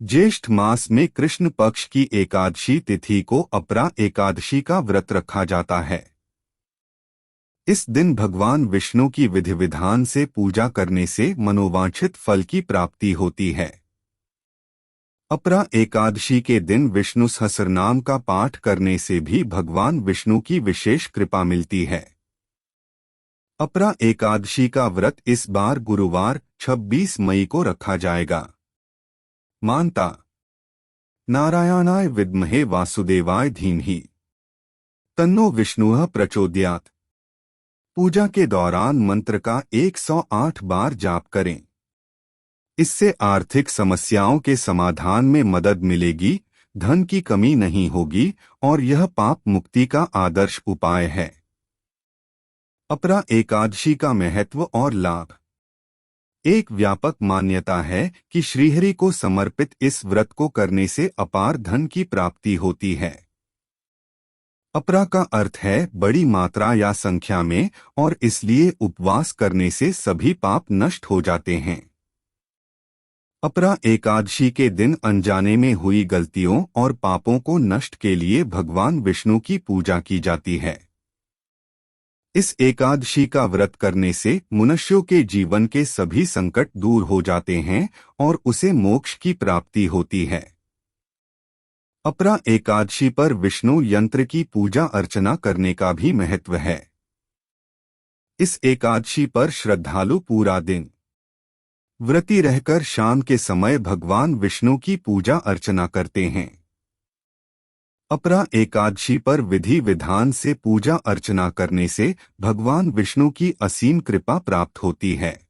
ज्येष्ठ मास में कृष्ण पक्ष की एकादशी तिथि को अपरा एकादशी का व्रत रखा जाता है। इस दिन भगवान विष्णु की विधि विधान से पूजा करने से मनोवांछित फल की प्राप्ति होती है। अपरा एकादशी के दिन विष्णु सहस्रनाम का पाठ करने से भी भगवान विष्णु की विशेष कृपा मिलती है। अपरा एकादशी का व्रत इस बार गुरुवार 26 मई को रखा जाएगा। मानता नारायणाय विद्महे वासुदेवाय धीमहि तन्नो विष्णुः प्रचोदयात्। पूजा के दौरान मंत्र का 108 बार जाप करें। इससे आर्थिक समस्याओं के समाधान में मदद मिलेगी, धन की कमी नहीं होगी और यह पाप मुक्ति का आदर्श उपाय है। अपरा एकादशी का महत्व और लाभ। एक व्यापक मान्यता है कि श्रीहरि को समर्पित इस व्रत को करने से अपार धन की प्राप्ति होती है। अपरा का अर्थ है बड़ी मात्रा या संख्या में, और इसलिए उपवास करने से सभी पाप नष्ट हो जाते हैं। अपरा एकादशी के दिन अनजाने में हुई गलतियों और पापों को नष्ट के लिए भगवान विष्णु की पूजा की जाती है। इस एकादशी का व्रत करने से मनुष्यों के जीवन के सभी संकट दूर हो जाते हैं और उसे मोक्ष की प्राप्ति होती है। अपरा एकादशी पर विष्णु यंत्र की पूजा अर्चना करने का भी महत्व है। इस एकादशी पर श्रद्धालु पूरा दिन व्रती रहकर शाम के समय भगवान विष्णु की पूजा अर्चना करते हैं। अपरा एकादशी पर विधि विधान से पूजा अर्चना करने से भगवान विष्णु की असीम कृपा प्राप्त होती है।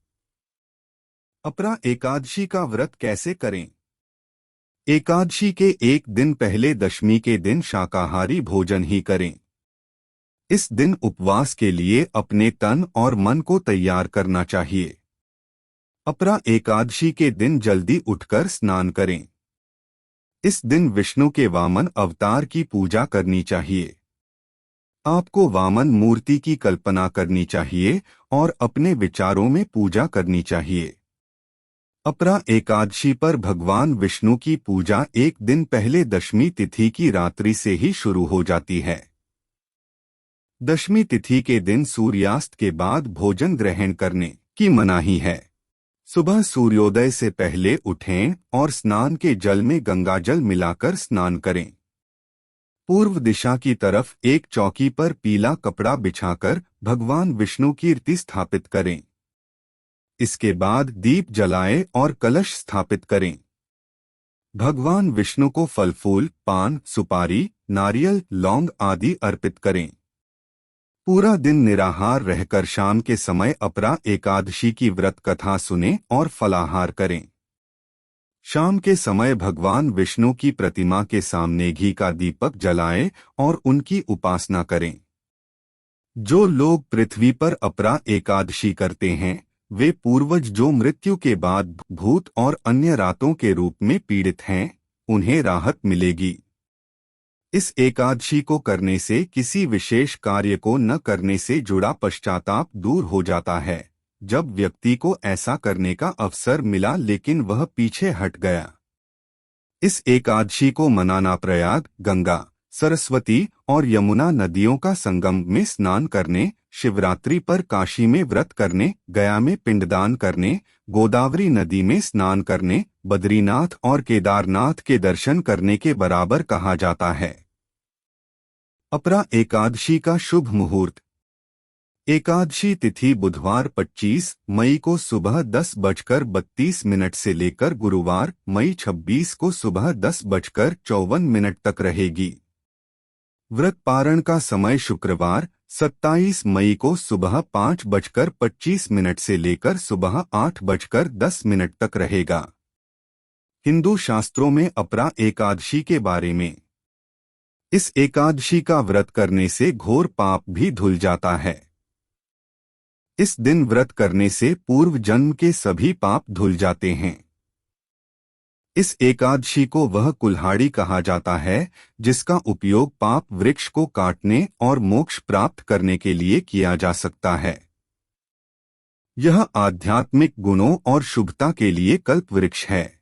अपरा एकादशी का व्रत कैसे करें? एकादशी के एक दिन पहले दशमी के दिन शाकाहारी भोजन ही करें। इस दिन उपवास के लिए अपने तन और मन को तैयार करना चाहिए। अपरा एकादशी के दिन जल्दी उठकर स्नान करें। इस दिन विष्णु के वामन अवतार की पूजा करनी चाहिए। आपको वामन मूर्ति की कल्पना करनी चाहिए और अपने विचारों में पूजा करनी चाहिए। अपरा एकादशी पर भगवान विष्णु की पूजा एक दिन पहले दशमी तिथि की रात्रि से ही शुरू हो जाती है। दशमी तिथि के दिन सूर्यास्त के बाद भोजन ग्रहण करने की मनाही है। सुबह सूर्योदय से पहले उठें और स्नान के जल में गंगाजल मिलाकर स्नान करें। पूर्व दिशा की तरफ एक चौकी पर पीला कपड़ा बिछाकर भगवान विष्णु की कीर्ति स्थापित करें। इसके बाद दीप जलाएं और कलश स्थापित करें। भगवान विष्णु को फल फूल, पान, सुपारी, नारियल, लौंग आदि अर्पित करें। पूरा दिन निराहार रहकर शाम के समय अपरा एकादशी की व्रत कथा सुनें और फलाहार करें। शाम के समय भगवान विष्णु की प्रतिमा के सामने घी का दीपक जलाएं और उनकी उपासना करें। जो लोग पृथ्वी पर अपरा एकादशी करते हैं, वे पूर्वज जो मृत्यु के बाद भूत और अन्य रातों के रूप में पीड़ित हैं, उन्हें राहत मिलेगी। इस एकादशी को करने से किसी विशेष कार्य को न करने से जुड़ा पश्चाताप दूर हो जाता है। जब व्यक्ति को ऐसा करने का अवसर मिला लेकिन वह पीछे हट गया। इस एकादशी को मनाना प्रयाग, गंगा, सरस्वती और यमुना नदियों का संगम में स्नान करने, शिवरात्रि पर काशी में व्रत करने, गया में पिंडदान करने, गोदावरी नदी में स्नान करने, बद्रीनाथ और केदारनाथ के दर्शन करने के बराबर कहा जाता है। अपरा एकादशी का शुभ मुहूर्त। एकादशी तिथि बुधवार 25 मई को सुबह 10:32 से लेकर गुरुवार मई 26 को सुबह 10:54 तक रहेगी। व्रत पारण का समय शुक्रवार 27 मई को सुबह 5:25 से लेकर सुबह 8:10 तक रहेगा। हिंदू शास्त्रों में अपरा एकादशी के बारे में। इस एकादशी का व्रत करने से घोर पाप भी धुल जाता है। इस दिन व्रत करने से पूर्व जन्म के सभी पाप धुल जाते हैं। इस एकादशी को वह कुल्हाड़ी कहा जाता है जिसका उपयोग पाप वृक्ष को काटने और मोक्ष प्राप्त करने के लिए किया जा सकता है। यह आध्यात्मिक गुणों और शुभता के लिए कल्प वृक्ष है।